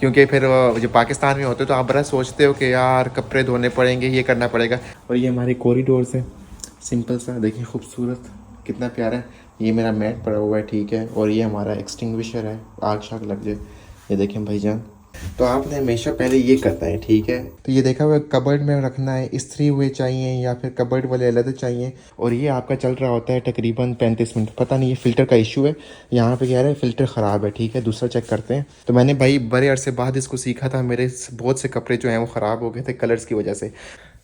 क्योंकि फिर जो पाकिस्तान में होते तो आप बड़ा सोचते हो कि यार कपड़े धोने पड़ेंगे, ये करना पड़ेगा। और ये हमारी कॉरिडोर्स है, सिंपल सा, देखिए खूबसूरत, कितना प्यारा है। ये मेरा मैट पड़ा हुआ है, ठीक है। और ये हमारा एक्सटिंग्विशर है, आग शाग लग जाए। ये देखें भाईजान, तो आपने हमेशा पहले ये करना है, ठीक है। तो ये देखा हुआ कबर्ड में रखना है, इस्त्री हुए चाहिए या फिर कबर्ड वाले अलग चाहिए। और ये आपका चल रहा होता है तकरीबन 35 मिनट। पता नहीं ये फ़िल्टर का इशू है, यहाँ पे कह रहे हैं फ़िल्टर ख़राब है, ठीक है, दूसरा चेक करते हैं। तो मैंने भाई बड़े अरसे बाद इसको सीखा था, मेरे बहुत से कपड़े जो हैं वो ख़राब हो गए थे कलर्स की वजह से।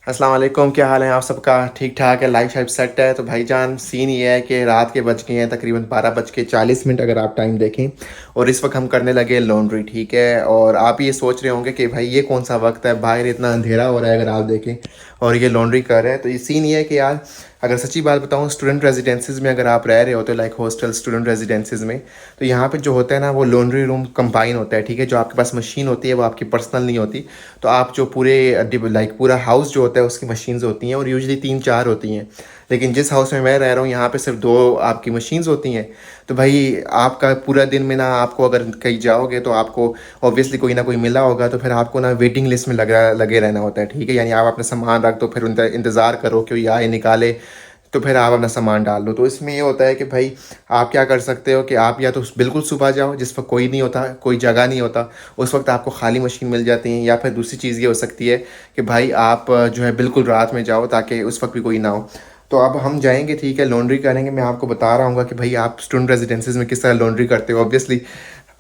अस्सलाम वालेकुम, क्या हाल है आप सबका? ठीक ठाक है, लाइफ शाइफ सेट है। तो भाईजान सीन ये है कि रात के बज गए हैं तकरीबन 12:40 अगर आप टाइम देखें। और इस वक्त हम करने लगे लॉन्ड्री, ठीक है। और आप ये सोच रहे होंगे कि भाई ये कौन सा वक्त है, बाहर इतना अंधेरा हो रहा है अगर आप देखें, और ये लॉन्ड्री कर रहे हैं। तो ये सीन ये है कि यार अगर सच्ची बात बताऊँ, स्टूडेंट रेजिडेंसीज़ में अगर आप रह रहे होते हो, लाइक हॉस्टल स्टूडेंट रेजिडेंसीज़ में, तो यहाँ पे जो होता है ना वो लॉन्ड्री रूम कंबाइन होता है, ठीक है। जो आपके पास मशीन होती है वो आपकी पर्सनल नहीं होती। तो आप जो पूरे लाइक पूरा हाउस जो होता है उसकी मशीन्स होती हैं, और यूजुअली 3-4 होती हैं। लेकिन जिस हाउस में मैं रह रहा हूँ यहाँ पे सिर्फ 2 आपकी मशीन्स होती हैं। तो भाई आपका पूरा दिन में ना, आपको अगर कहीं जाओगे तो आपको ऑब्वियसली कोई ना कोई मिला होगा, तो फिर आपको ना वेटिंग लिस्ट में लगे रहना होता है, ठीक है। यानी आप अपना सामान रख दो, फिर उनका इंतज़ार करो कि ये आए निकाले, तो फिर आप अपना सामान डाल दो। तो इसमें ये होता है कि भाई आप क्या कर सकते हो कि आप या तो बिल्कुल सुबह जाओ जिस वक्त कोई नहीं होता, कोई जगह नहीं होता, उस वक्त आपको खाली मशीन मिल जाती है। या फिर दूसरी चीज़ ये हो सकती है कि भाई आप जो है बिल्कुल रात में जाओ ताकि उस वक्त भी कोई ना हो। तो अब हम जाएंगे, ठीक है, लॉन्ड्री करेंगे। मैं आपको बता रहा हूँ कि भाई आप स्टूडेंट रेजिडेंसीज में किस तरह लॉन्ड्री करते हो। ऑब्वियसली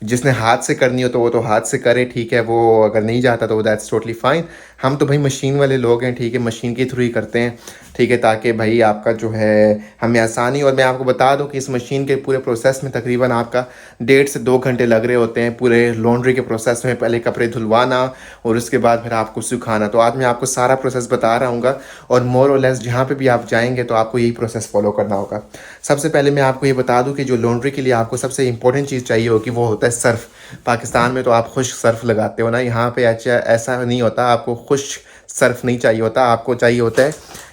जिसने हाथ से करनी हो तो वो तो हाथ से करे, ठीक है। वो अगर नहीं जाता तो दैट्स टोटली फाइन। हम तो भाई मशीन वाले लोग हैं, ठीक है, मशीन के थ्रू ही करते हैं, ठीक है, ताकि भाई आपका जो है हमें आसानी। और मैं आपको बता दूं कि इस मशीन के पूरे प्रोसेस में तकरीबन आपका 1.5 से 2 घंटे लग रहे होते हैं, पूरे लॉन्ड्री के प्रोसेस में। पहले कपड़े धुलवाना और उसके बाद फिर आपको सुखाना। तो आज मैं आपको सारा प्रोसेस बता रहा हूँ, और मोर और लेस जहाँ पे भी आप जाएंगे तो आपको यही प्रोसेस फॉलो करना होगा। सबसे पहले मैं आपको ये बता दूं कि जो लॉन्ड्री के लिए आपको सबसे इंपॉर्टेंट चीज़ चाहिए होगी वो होता है सर्फ़। पाकिस्तान में तो आप खुश्क सर्फ़ लगाते हो ना, यहाँ पे अच्छा ऐसा नहीं होता। आपको खुश्क सर्फ़ नहीं चाहिए होता, आपको चाहिए होता है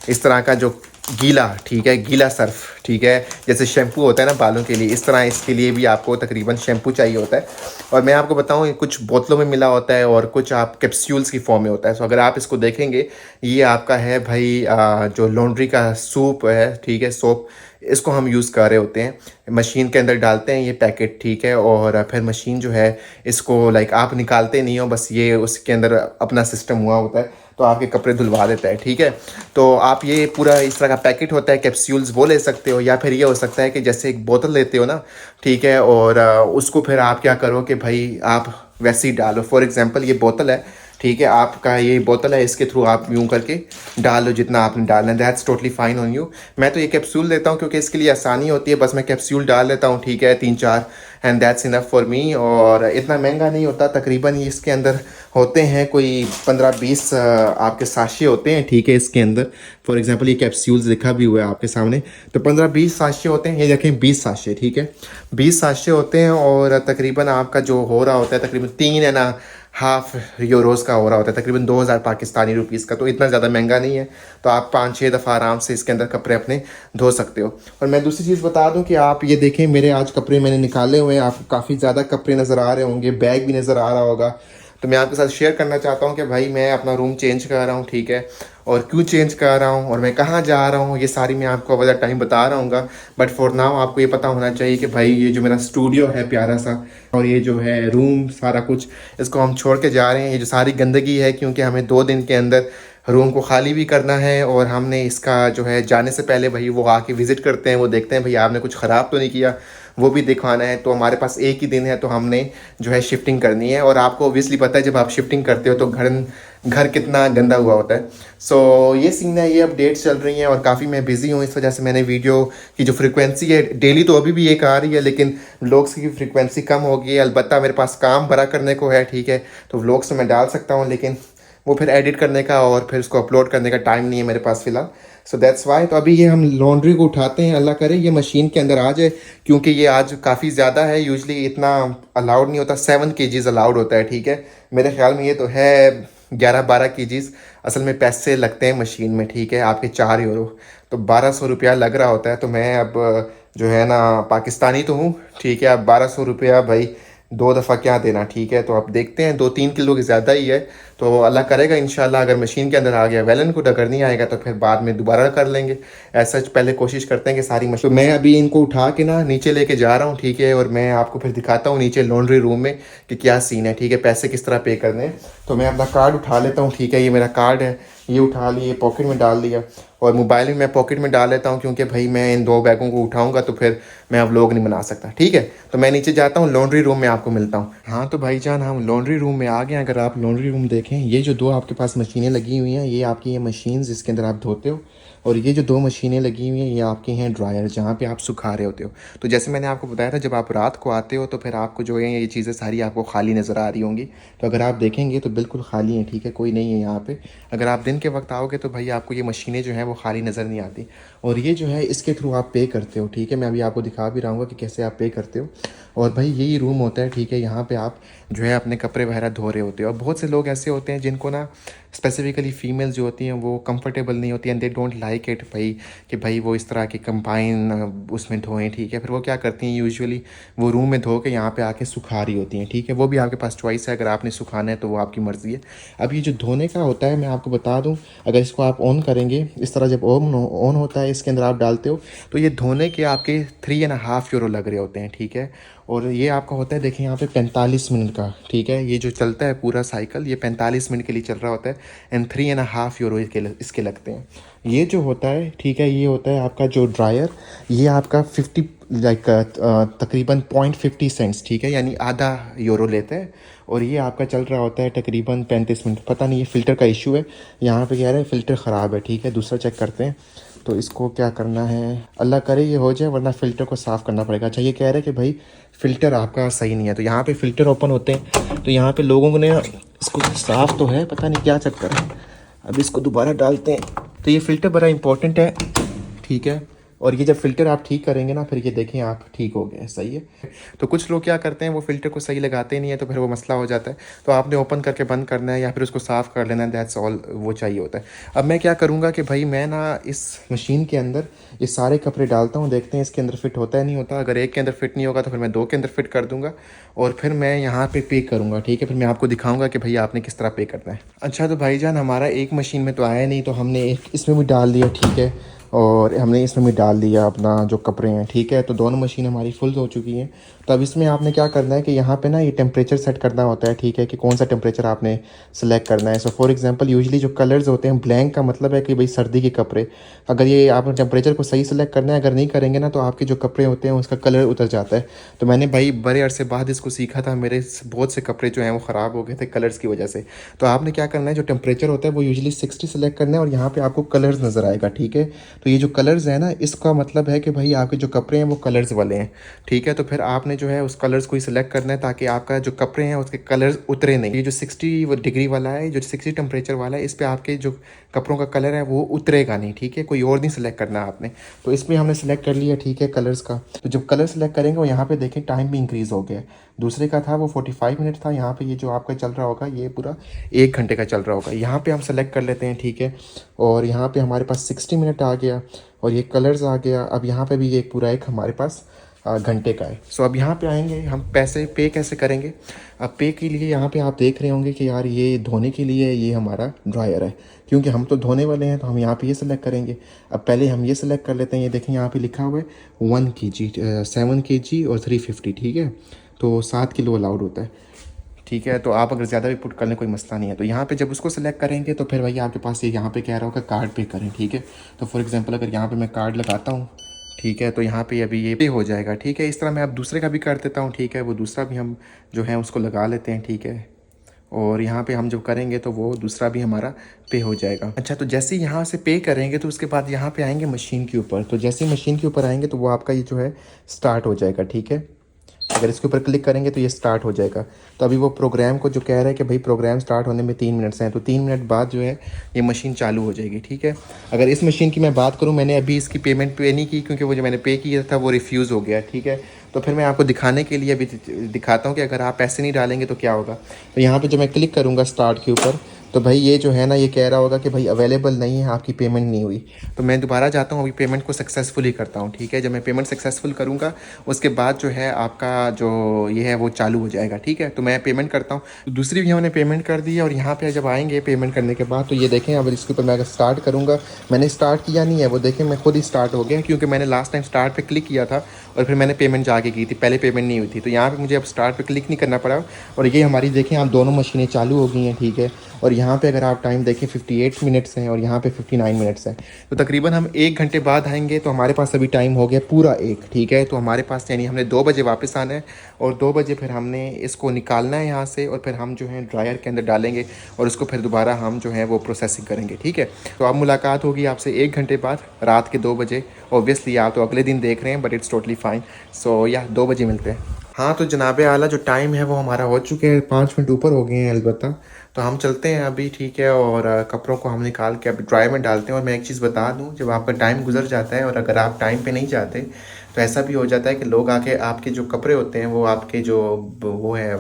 इस तरह का जो गीला, ठीक है, गीला सर्फ़, ठीक है। जैसे शैम्पू होता है ना बालों के लिए, इस तरह इसके लिए भी आपको तकरीबन शैम्पू चाहिए होता है। और मैं आपको बताऊँ, ये कुछ बोतलों में मिला होता है और कुछ आप कैप्सूल्स की फॉर्म में होता है। सो अगर आप इसको देखेंगे, ये आपका है भाई जो लॉन्ड्री का सूप है, ठीक है, सोप, इसको हम यूज़ कर रहे होते हैं। मशीन के अंदर डालते हैं ये पैकेट, ठीक है। और फिर मशीन जो है इसको लाइक आप निकालते नहीं हो, बस ये उसके अंदर अपना सिस्टम हुआ होता है, तो आपके कपड़े धुलवा देता है, ठीक है। तो आप ये पूरा इस तरह का पैकेट होता है, कैप्सूल्स, वो ले सकते हो। या फिर ये हो सकता है कि जैसे एक बोतल लेते हो ना, ठीक है, और उसको फिर आप क्या करो कि भाई आप वैसे ही डालो। फॉर एग्जांपल ये बोतल है, ठीक है, आपका ये बोतल है, इसके थ्रू आप यूँ करके डाल लो जितना आपने डालना है, that's totally fine on you. मैं तो ये कैप्सूल लेता हूँ क्योंकि इसके लिए आसानी होती है, बस मैं कैप्सूल डाल लेता हूँ, ठीक है, 3-4, and that's enough for me. और इतना महंगा नहीं होता, तकरीबन इसके अंदर होते हैं कोई 15-20 आपके साशे होते हैं, ठीक है, इसके अंदर। फॉर एग्जांपल ये कैप्सूल्स लिखा भी हुआ है आपके सामने, तो 15-20 साशे होते हैं। ये देखें 20 साशे, ठीक है, 20 साशे होते हैं। और तकरीबन आपका जो हो रहा होता है तकरीबन 3.5 यूरोज़ का हो रहा होता है, तकरीबन 2000 पाकिस्तानी रुपीज़ का। तो इतना ज़्यादा महंगा नहीं है, तो आप 5-6 दफ़ा आराम से इसके अंदर कपड़े अपने धो सकते हो। और मैं दूसरी चीज़ बता दूं कि आप ये देखें, मेरे आज कपड़े मैंने निकाले हुए हैं, आपको काफ़ी ज़्यादा कपड़े नज़र आ रहे होंगे, बैग भी नज़र आ रहा होगा। तो मैं आपके साथ शेयर करना चाहता हूँ कि भाई मैं अपना रूम चेंज कर रहा हूँ, ठीक है, और क्यों चेंज कर रहा हूँ और मैं कहाँ जा रहा हूँ, ये सारी मैं आपको वजह टाइम बता रहा हूँ। बट फॉर नाउ आपको ये पता होना चाहिए कि भाई ये जो मेरा स्टूडियो है प्यारा सा, और ये जो है रूम सारा कुछ, इसको हम छोड़ के जा रहे हैं। ये जो सारी गंदगी है, क्योंकि हमें 2 दिन के अंदर रूम को खाली भी करना है, और हमने इसका जो है जाने से पहले भाई वो आके विज़िट करते हैं, वो देखते हैं भाई आपने कुछ ख़राब तो नहीं किया, वो भी दिखवाना है। तो हमारे पास एक ही दिन है, तो हमने जो है शिफ्टिंग करनी है। और आपको ओबियसली पता है जब आप शिफ्टिंग करते हो तो घर कितना गंदा हुआ होता है। सो ये सीन है, ये अपडेट्स चल रही हैं, और काफ़ी मैं बिज़ी हूँ, इस वजह से मैंने वीडियो की जो फ्रिक्वेंसी है डेली तो अभी भी एक आ रही है, लेकिन व्लॉग्स की फ्रिक्वेंसी कम हो गई है। अलबत्ता मेरे पास काम बड़ा करने को है, ठीक है, तो व्लॉग्स तो मैं डाल सकता हूँ, लेकिन वो फिर एडिट करने का और फिर उसको अपलोड करने का टाइम नहीं है मेरे पास फ़िलहाल। So that's why. तो अभी ये हम लॉन्ड्री को उठाते हैं, अल्लाह करे ये मशीन के अंदर आ जाए, क्योंकि ये आज काफ़ी ज़्यादा है। यूजली इतना अलाउड नहीं होता, 7 kgs अलाउड होता है, ठीक है। मेरे ख्याल में ये तो है 11-12 kgs। असल में पैसे लगते हैं मशीन में, ठीक है, आपके 4 यूरो, तो 1200 रुपया लग रहा होता है। तो मैं अब जो है ना पाकिस्तानी तो हूँ, ठीक है, अब 1200 रुपया भाई 2 दफ़ा क्या देना, ठीक है। तो आप देखते हैं 2-3 किलो की ज़्यादा ही है, तो अल्लाह करेगा इंशाल्लाह अगर मशीन के अंदर आ गया वेल एंड गुड, अगर नहीं आएगा तो फिर बाद में दोबारा कर लेंगे। ऐसा पहले कोशिश करते हैं कि सारी मशीन। तो मैं अभी इनको उठा के ना नीचे लेके जा रहा हूँ, ठीक है, और मैं आपको फिर दिखाता हूँ नीचे लॉन्ड्री रूम में कि क्या सीन है, ठीक है, पैसे किस तरह पे करने हैं। तो मैं अपना कार्ड उठा लेता हूँ, ठीक है, ये मेरा कार्ड है, ये उठा लिए पॉकेट में डाल दिया, और मोबाइल भी मैं पॉकेट में डाल लेता हूँ क्योंकि भाई मैं इन 2 बैगों को उठाऊंगा तो फिर मैं अब व्लॉग नहीं बना सकता, ठीक है। तो मैं नीचे जाता हूँ, लॉन्ड्री रूम में आपको मिलता हूँ। हाँ तो भाईजान हम लॉन्ड्री रूम में आ गए। अगर आप लॉन्ड्री रूम देखें, ये जो 2 आपके पास मशीनें लगी हुई हैं, ये आपकी ये मशीन जिसके अंदर आप धोते हो, और ये जो 2 मशीनें लगी हुई हैं ये आपकी हैं ड्रायर, जहाँ पे आप सुखा रहे होते हो। तो जैसे मैंने आपको बताया था, जब आप रात को आते हो तो फिर आपको जो है ये चीज़ें सारी आपको खाली नज़र आ रही होंगी। तो अगर आप देखेंगे तो बिल्कुल खाली है, ठीक है, कोई नहीं है यहाँ पे। अगर आप दिन के वक्त आओगे तो भाई आपको ये मशीनें जो हैं वो खाली नज़र नहीं आती। और ये जो है इसके थ्रू आप पे करते हो, ठीक है। मैं अभी आपको दिखा भी रहा हूँ कि कैसे आप पे करते हो। और भाई यही रूम होता है, ठीक है, यहाँ पे आप जो है अपने कपड़े वगैरह धो रहे होते हो। और बहुत से लोग ऐसे होते हैं जिनको ना स्पेसिफिकली फ़ीमेल्स जो होती हैं वो कंफर्टेबल नहीं होती हैं, दे डोंट लाइक इट भाई, कि भाई वो इस तरह के कंबाइन उसमें धोएं, ठीक है। फिर वो क्या करती हैं, यूजुअली वो रूम में धो के यहाँ पे आके सुखा रही होती हैं, ठीक है। वो भी आपके पास चॉइस है, अगर आपने सुखाना है तो वो आपकी मर्ज़ी है। अब ये जो धोने का होता है मैं आपको बता दूँ, अगर इसको आप ऑन करेंगे इस तरह, जब ऑन होता है इसके अंदर आप डालते हो तो ये धोने के आपके 3.5 यूरो लग रहे होते हैं, ठीक है। और ये आपका होता है, देखिए यहाँ पे 45 मिनट का, ठीक है, ये जो चलता है पूरा साइकिल ये 45 मिनट के लिए चल रहा होता है। एंड 3.5 यूरो इसके लगते हैं। ये जो होता है, ठीक है, ये होता है आपका जो ड्रायर, ये आपका 50 लाइक तकरीबन 0.50 सेंट्स, ठीक है, यानी आधा यूरो लेता है। और ये आपका चल रहा होता है तकरीबन 35 मिनट। पता नहीं ये फ़िल्टर का इशू है, यहाँ पे कह रहे हैं फ़िल्टर ख़राब है, ठीक है, दूसरा चेक करते हैं। तो इसको क्या करना है, अल्लाह करे ये हो जाए, वरना फ़िल्टर को साफ़ करना पड़ेगा। अच्छा ये कह रहे हैं कि भाई फ़िल्टर आपका सही नहीं है, तो यहाँ पे फ़िल्टर ओपन होते हैं, तो यहाँ पे लोगों ने इसको साफ़ तो है, पता नहीं क्या चक्कर है। अब इसको दोबारा डालते हैं। तो ये फ़िल्टर बड़ा इंपॉर्टेंट है, ठीक है। और ये जब फ़िल्टर आप ठीक करेंगे ना, फिर ये देखें आप ठीक हो गए, सही है। तो कुछ लोग क्या करते हैं, वो फ़िल्टर को सही लगाते नहीं है, तो फिर वो मसला हो जाता है। तो आपने ओपन करके बंद करना है या फिर उसको साफ़ कर लेना है, दैट्स ऑल वो चाहिए होता है। अब मैं क्या करूँगा कि भाई मैं ना इस मशीन के अंदर ये सारे कपड़े डालता हूँ, देखते हैं इसके अंदर फ़िट होता है नहीं होता। अगर एक के अंदर फ़िट नहीं होगा तो फिर मैं 2 के अंदर फ़िट कर दूँगा, और फिर मैं यहाँ पे करूँगा, ठीक है। फिर मैं आपको दिखाऊँगा कि भाई आपने किस तरह पे करना है। अच्छा तो भाईजान हमारा एक मशीन में तो आया नहीं, तो हमने एक इसमें भी डाल दिया, ठीक है, और हमने इसमें भी डाल दिया अपना जो कपड़े हैं, ठीक है। तो दोनों मशीन हमारी फुल हो चुकी हैं। तो अब इसमें आपने क्या करना है कि यहाँ पे ना ये टेम्परेचर सेट करना होता है, ठीक है, कि कौन सा टेम्परेचर आपने सेलेक्ट करना है। सो फॉर एग्जांपल यूजुअली जो कलर्स होते हैं, ब्लैंक का मतलब है कि भाई सर्दी के कपड़े, अगर ये आपने टेम्परेचर को सही सेलेक्ट करना है, अगर नहीं करेंगे ना तो आपके जो कपड़े होते हैं उसका कलर उतर जाता है। तो मैंने भाई बड़े अरसे बाद इसको सीखा था, मेरे बहुत से कपड़े जो हैं वो ख़राब हो गए थे कलर्स की वजह से। तो आपने क्या करना है, जो टेम्परेचर होता है वो यूजुअली 60 सेलेक्ट करना है, और यहाँ पे आपको कलर्स नज़र आएगा, ठीक है। तो ये जो कलर्स है ना, इसका मतलब है कि भाई आपके जो कपड़े हैं वो कलर्स वाले हैं, ठीक है। तो फिर आपने जो है उस कलर्स को ही सिलेक्ट करना है ताकि आपका जो कपड़े हैं उसके कलर्स उतरे नहीं। ये जो 60 डिग्री वाला है, जो 60 टेम्परेचर वाला है, इस पे आपके जो कपड़ों का कलर है वो उतरेगा नहीं, ठीक है, कोई और नहीं सिलेक्ट करना आपने। तो इसमें हमने सेलेक्ट कर लिया, ठीक है, कलर्स का। तो जब कलर सेलेक्ट करेंगे वो यहाँ पे देखें टाइम भी इंक्रीज़ हो गया। दूसरे का था वो 45 मिनट था, यहाँ पे ये जो आपका चल रहा होगा ये पूरा 1 घंटे का चल रहा होगा। यहाँ पे हम सेलेक्ट कर लेते हैं, ठीक है, और यहाँ पे हमारे पास 60 मिनट आ गया, और ये कलर्स आ गया। अब यहाँ पे भी एक पूरा एक हमारे पास घंटे का है। सो अब यहाँ पे आएंगे, हम पैसे पे कैसे करेंगे। अब पे के लिए यहाँ पे आप देख रहे होंगे कि यार ये धोने के लिए ये हमारा ड्रायर है, क्योंकि हम तो धोने वाले हैं तो हम यहाँ पे ये सिलेक्ट करेंगे। अब पहले हम ये सिलेक्ट कर लेते हैं, ये देखें यहाँ पे लिखा हुआ है 1 kg 7 kg और 350, ठीक है। तो 7 किलो अलाउड होता है, ठीक है। तो आप अगर ज़्यादा भी पुट कर लें कोई मसला नहीं है। तो यहाँ पे जब उसको सेलेक्ट करेंगे तो फिर भाई आपके पास ये यहाँ पे कह रहा होगा कार्ड पे करें, ठीक है। तो फॉर एग्जांपल अगर यहाँ पे मैं कार्ड लगाता हूँ, ठीक है, तो यहाँ पे अभी ये पे हो जाएगा, ठीक है। इस तरह मैं अब दूसरे का भी कर देता हूँ, ठीक है, वो दूसरा भी हम जो है उसको लगा लेते हैं, ठीक है। और यहाँ पे हम जब करेंगे तो वो दूसरा भी हमारा पे हो जाएगा। अच्छा तो जैसे ही यहाँ से पे करेंगे तो उसके बाद यहाँ पे आएंगे मशीन के ऊपर। तो जैसे ही मशीन के ऊपर आएंगे तो वो आपका ये जो है स्टार्ट हो जाएगा, ठीक है। अगर इसके ऊपर क्लिक करेंगे तो ये स्टार्ट हो जाएगा। तो अभी वो प्रोग्राम को जो कह रहा है कि भाई प्रोग्राम स्टार्ट होने में 3 मिनट्स हैं, तो 3 मिनट बाद जो है ये मशीन चालू हो जाएगी, ठीक है। अगर इस मशीन की मैं बात करूं, मैंने अभी इसकी पेमेंट पे नहीं की क्योंकि वो जो मैंने पे किया था वो रिफ्यूज़ हो गया, ठीक है। तो फिर मैं आपको दिखाने के लिए अभी दिखाता हूँ कि अगर आप पैसे नहीं डालेंगे तो क्या होगा। तो यहाँ पर जब मैं क्लिक करूँगा स्टार्ट के ऊपर तो भाई ये जो है ना, ये कह रहा होगा कि भाई अवेलेबल नहीं है, आपकी पेमेंट नहीं हुई। तो मैं दोबारा जाता हूँ, अभी पेमेंट को सक्सेसफुली करता हूँ, ठीक है। जब मैं पेमेंट सक्सेसफुल करूँगा उसके बाद जो है आपका जो ये है वो चालू हो जाएगा, ठीक है। तो मैं पेमेंट करता हूँ। तो दूसरी भी हमने पेमेंट कर दी है, और यहाँ पे जब आएंगे पेमेंट करने के बाद तो ये देखें, अब इसके ऊपर मैं अगर स्टार्ट करूँगा, मैंने स्टार्ट किया नहीं है, वो देखें मैं खुद ही स्टार्ट हो गया, क्योंकि मैंने लास्ट टाइम स्टार्ट पे क्लिक किया था और फिर मैंने पेमेंट जाके की थी, पहले पेमेंट नहीं हुई थी। तो यहाँ पे मुझे अब स्टार्ट पे क्लिक नहीं करना पड़ा, और ये हमारी देखें आप दोनों मशीनें चालू हो गई हैं, ठीक है। और यहाँ पे अगर आप टाइम देखें 58 मिनट्स हैं और यहाँ पे 59 मिनट्स हैं। तो तकरीबन हम 1 घंटे बाद आएंगे, तो हमारे पास अभी टाइम हो गया पूरा 1, ठीक है। तो हमारे पास यानी हमने 2 बजे वापस आना है, और 2 बजे फिर हमने इसको निकालना है यहाँ से, और फिर हम जो है ड्रायर के अंदर डालेंगे, और उसको फिर दोबारा हम जो है वो प्रोसेसिंग करेंगे, ठीक है। तो अब मुलाकात होगी आपसे 1 घंटे बाद, रात के 2 बजे। ऑब्वियसली आप तो अगले दिन देख रहे हैं, बट इट्स टोटली फाइन। सो या 2 बजे मिलते हैं। हाँ, तो जनाब आला जो टाइम है वो हमारा हो चुके हैं, 5 मिनट ऊपर हो गए हैं अलबत्ता। तो हम चलते हैं अभी, ठीक है। और कपड़ों को हम निकाल के अभी ड्रायर में डालते हैं। और मैं एक चीज़ बता दूं, जब आपका टाइम गुजर जाता है और अगर आप टाइम पे नहीं जाते, तो ऐसा भी हो जाता है कि लोग आके आपके जो कपड़े होते हैं वो आपके जो वो है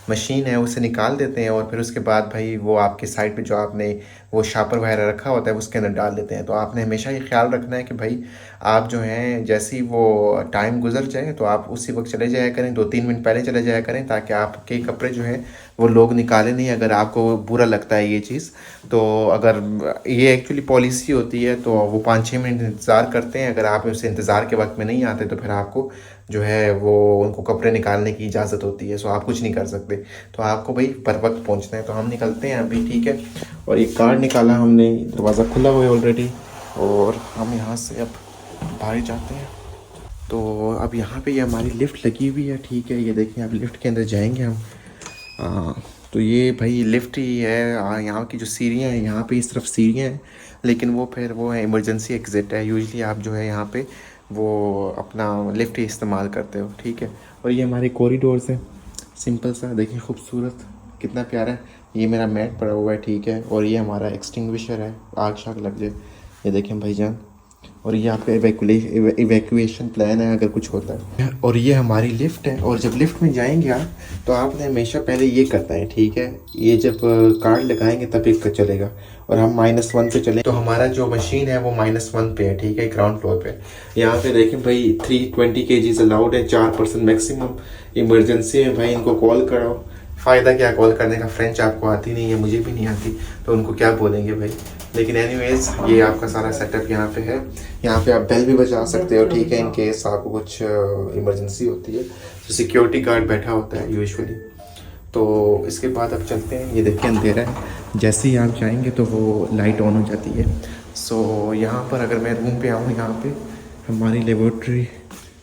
मशीन है उसे निकाल देते हैं, और फिर उसके बाद भाई वो आपके साइड पे जो आपने वो शापर वगैरह रखा होता है उसके अंदर डाल देते हैं। तो आपने हमेशा ये ख्याल रखना है कि भाई आप जो हैं जैसे ही वो टाइम गुजर जाए तो आप उसी वक्त चले जाया करें, 2-3 मिनट पहले चले जाया करें, ताकि आपके कपड़े जो हैं वो लोग निकाले नहीं, अगर आपको बुरा लगता है ये चीज़। तो अगर ये एक्चुअली पॉलिसी होती है, तो वो 5-6 मिनट इंतज़ार करते हैं। अगर आप उस इंतज़ार के वक्त में नहीं आते तो फिर आपको जो है वो उनको कपड़े निकालने की इजाज़त होती है। सो आप कुछ नहीं कर सकते, तो आपको भाई बर वक्त पहुँचना है। तो हम निकलते हैं अभी, ठीक है। और एक कार्ड निकाला हमने, दरवाज़ा खुला हुआ है ऑलरेडी, और हम यहाँ से अब बाहर जाते हैं। तो अब यहाँ पे ये हमारी लिफ्ट लगी हुई है, ठीक है। ये देखिए, अब लिफ्ट के अंदर जाएंगे हम। तो ये भाई लिफ्ट ही है। यहाँ की जो सीढ़ियाँ हैं, यहाँ पे इस तरफ सीढ़ियाँ हैं, लेकिन वो फिर वो है इमरजेंसी एग्ज़िट है। यूजुअली आप जो है यहाँ पे वो अपना लिफ्ट ही इस्तेमाल करते हो, ठीक है। और ये हमारे कॉरिडोर्स हैं, सिंपल सा, देखिए खूबसूरत, कितना प्यारा है। ये मेरा मैट पड़ा हुआ है, ठीक है। और ये हमारा एक्सटिंग्विशर है, आग शाग लग जाए, ये देखें भाईजान। और ये आपका इवैक्यूएशन प्लान है अगर कुछ होता है। और ये हमारी लिफ्ट है, और जब लिफ्ट में जाएंगे आप, तो आपने हमेशा पहले ये करना है, ठीक है। ये जब कार्ड लगाएंगे तब एक चलेगा, और हम -1 पे चले, तो हमारा जो मशीन है वो -1 पे है, ठीक है, ग्राउंड फ्लोर पे। यहाँ पे देखें भाई 320 kg अलाउड है, 4% मैक्सिमम। इमरजेंसी में भाई इनको कॉल करो। फ़ायदा क्या कॉल करने का, फ्रेंच आपको आती नहीं है, मुझे भी नहीं आती, तो उनको क्या बोलेंगे भाई। लेकिन एनीवेज ये आपका सारा सेटअप यहाँ पे है। यहाँ पे आप बेल भी बजा सकते हो, ठीक है, इन केस आपको कुछ इमरजेंसी होती है। तो सिक्योरिटी गार्ड बैठा होता है यूजुअली। तो इसके बाद अब चलते हैं। ये देखिए अंधेरा है, जैसे ही आप जाएंगे तो वो लाइट ऑन हो जाती है। सो यहाँ पर अगर मैं रूम पे आऊँ, यहाँ पे हमारी लेबोरेटरी,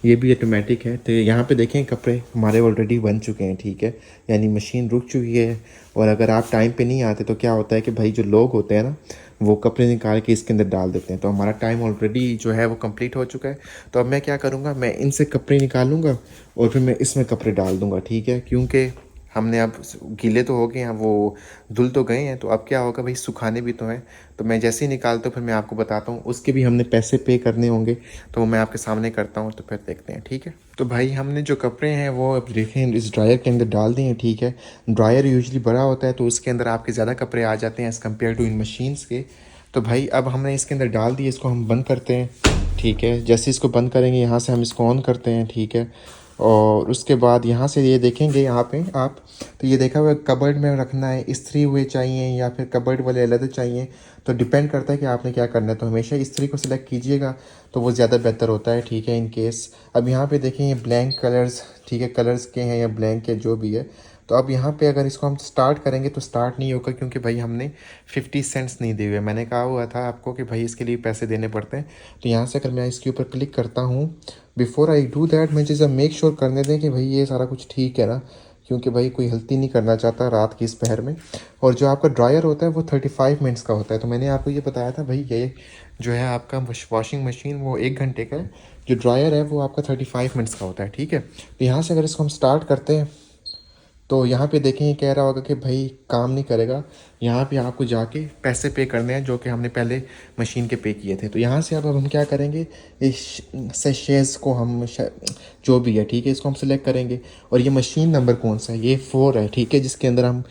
ये भी ऑटोमेटिक है। तो यहाँ पे देखें कपड़े हमारे ऑलरेडी बन चुके हैं, ठीक है, यानी मशीन रुक चुकी है। और अगर आप टाइम पे नहीं आते तो क्या होता है कि भाई जो लोग होते हैं ना, वो कपड़े निकाल के इसके अंदर डाल देते हैं। तो हमारा टाइम ऑलरेडी जो है वो कंप्लीट हो चुका है। तो अब मैं क्या करूँगा, मैं इनसे कपड़े निकालूंगा और फिर मैं इसमें कपड़े डाल दूँगा, ठीक है। क्योंकि हमने अब गीले तो हो गए हैं, वो धुल तो गए हैं, तो अब क्या होगा भाई, सुखाने भी तो हैं। तो मैं जैसे ही निकालता हूँ फिर मैं आपको बताता हूँ। उसके भी हमने पैसे पे करने होंगे, तो वो मैं आपके सामने करता हूँ, तो फिर देखते हैं, ठीक है। तो भाई हमने जो कपड़े हैं वो अब देखें इस ड्रायर के अंदर डाल दिए हैं, ठीक है। ड्रायर यूजुअली बड़ा होता है, तो उसके अंदर आपके ज़्यादा कपड़े आ जाते हैं एज़ कम्पेयर टू इन मशीन्स के। तो भाई अब हमने इसके अंदर डाल दिए, इसको हम बंद करते हैं, ठीक है। जैसे इसको बंद करेंगे, यहाँ से हम इसको ऑन करते हैं, ठीक है। और उसके बाद यहाँ से ये देखेंगे यहाँ पे आप, तो ये देखा हुआ कबर्ड में रखना है, इस्त्री हुए चाहिए या फिर कबर्ड वाले अलग चाहिए, तो डिपेंड करता है कि आपने क्या करना है। तो हमेशा इस्त्री को सिलेक्ट कीजिएगा, तो वो ज़्यादा बेहतर होता है, ठीक है, इन केस। अब यहाँ पे देखें ये ब्लैंक कलर्स, ठीक है, कलर्स के हैं या ब्लैंक के जो भी है। तो अब यहाँ पे अगर इसको हम स्टार्ट करेंगे तो स्टार्ट नहीं होगा, क्योंकि भाई हमने 50 सेंट्स नहीं दिए हुए। मैंने कहा हुआ था आपको कि भाई इसके लिए पैसे देने पड़ते हैं। तो यहाँ से अगर मैं इसके ऊपर क्लिक करता हूँ, बिफोर आई डू दैट मुझे जब मेक श्योर करने दें कि भाई ये सारा कुछ ठीक है ना, क्योंकि भाई कोई गलती नहीं करना चाहता रात की इस पहर में। और जो आपका ड्रायर होता है वो 35 मिनट्स का होता है। तो मैंने आपको ये बताया था भाई, ये जो है आपका वॉशिंग मशीन वो 1 घंटे का है, जो ड्रायर है वो आपका 35 मिनट्स का होता है, ठीक है। तो यहाँ से अगर इसको हम स्टार्ट करते हैं, तो यहाँ पे देखें ये कह रहा होगा कि भाई काम नहीं करेगा। यहाँ पे आपको जाके पैसे पे करने हैं, जो कि हमने पहले मशीन के पे किए थे। तो यहाँ से अब हम क्या करेंगे, इस सेशेज़ को हम जो भी है, ठीक है, इसको हम सिलेक्ट करेंगे। और ये मशीन नंबर कौन सा है, ये 4 है, ठीक है, जिसके अंदर हम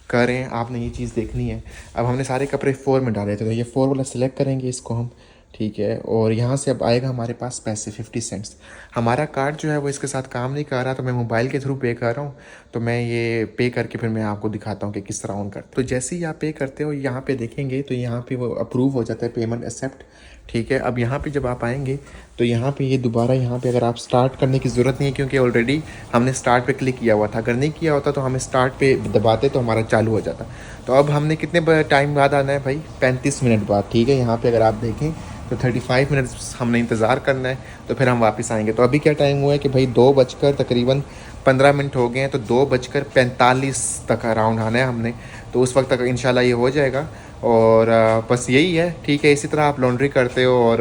करें, आपने ये चीज़ देखनी है। अब हमने सारे कपड़े 4 में डाले थे, तो ये 4 वाला सिलेक्ट करेंगे इसको हम, ठीक है। और यहाँ से अब आएगा हमारे पास पैसे 50 सेंट्स। हमारा कार्ड जो है वो इसके साथ काम नहीं कर रहा, तो मैं मोबाइल के थ्रू पे कर रहा हूँ। तो मैं ये पे करके फिर मैं आपको दिखाता हूँ कि किस तरह ऑन करते। तो जैसे ही आप पे करते हो यहाँ पे देखेंगे तो यहाँ पे वो अप्रूव हो जाता है, पेमेंट एक्सेप्ट, ठीक है। अब यहाँ पे जब आप आएंगे तो यहाँ पे ये दोबारा यहाँ पे अगर आप स्टार्ट करने की ज़रूरत नहीं है, क्योंकि ऑलरेडी हमने स्टार्ट पे क्लिक किया हुआ था। अगर नहीं किया होता तो हमें स्टार्ट पे दबाते तो हमारा चालू हो जाता। तो अब हमने कितने टाइम बाद आना है भाई, 35 मिनट बाद, ठीक है। यहाँ पे अगर आप देखें तो 35 मिनट्स हमने इंतज़ार करना है, तो फिर हम वापस आएंगे। तो अभी क्या टाइम हुआ है कि भाई 2 बजकर तकरीबन 15 मिनट हो गए हैं, तो 2:45 तक अराउंड आना है हमने। तो उस वक्त तक इंशाल्लाह ये हो जाएगा। और बस यही है, ठीक है। इसी तरह आप लॉन्ड्री करते हो और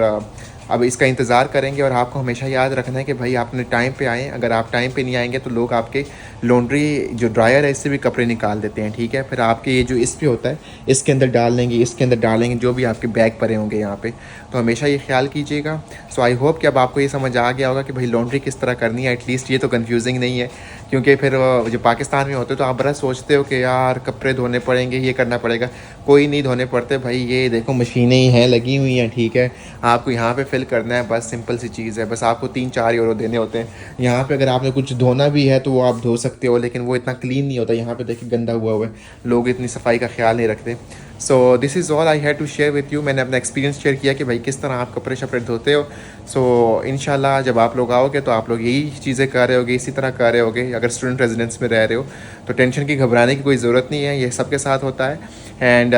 अब इसका इंतज़ार करेंगे। और आपको हमेशा याद रखना है कि भाई आपने टाइम पे आएँ। अगर आप टाइम पे नहीं आएंगे तो लोग आपके लॉन्ड्री जो ड्रायर है इससे भी कपड़े निकाल देते हैं, ठीक है। फिर आपके ये जो इस पे होता है इसके अंदर डाल देंगे, इसके अंदर डालेंगे, जो भी आपके बैग पड़े होंगे यहाँ पे। तो हमेशा ये ख्याल कीजिएगा। सो आई होप कि अब आपको ये समझ आ गया होगा कि भाई लॉन्ड्री किस तरह करनी है। एटलीस्ट ये तो कन्फ्यूजिंग नहीं है, क्योंकि फिर जो पाकिस्तान में होते तो आप बड़ा सोचते हो कि यार कपड़े धोने पड़ेंगे, ये करना पड़ेगा। कोई नहीं धोने पड़ते भाई, ये देखो मशीनें ही हैं लगी हुई हैं, ठीक है। आपको यहाँ पे फिल करना है, बस सिंपल सी चीज़ है। बस आपको 3-4 यूरो देने होते हैं। यहाँ पे अगर आपने कुछ धोना भी है तो वो आप धो सकते हो, लेकिन वो इतना क्लीन नहीं होता। यहाँ पे देखिए गंदा हुआ है, लोग इतनी सफाई का ख्याल नहीं रखते। So this is all I had to share with you. मैंने अपना एक्सपीरियंस शेयर किया कि भाई किस तरह आप कपड़े शपड़े धोते हो। सो इंशाल्लाह जब आप लोग आओगे तो आप लोग यही चीज़ें कर रहे होगे, इसी तरह कर रहे होगे। अगर स्टूडेंट रेजिडेंस में रह रहे हो तो टेंशन की, घबराने की कोई ज़रूरत नहीं है, ये सबके साथ होता है। एंड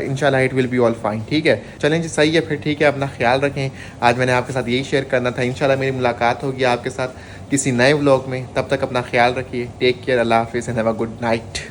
इंशाल्लाह it will be all fine, ठीक है। चलें जी, सही है फिर, ठीक है। अपना ख्याल रखें। आज मैंने आपके साथ यही शेयर करना था। इंशाल्लाह मेरी मुलाकात होगी आपके साथ किसी नए व्लॉग में। तब तक अपना ख्याल रखिए। टेक केयर, अल्लाह हाफिज़ and have a good night.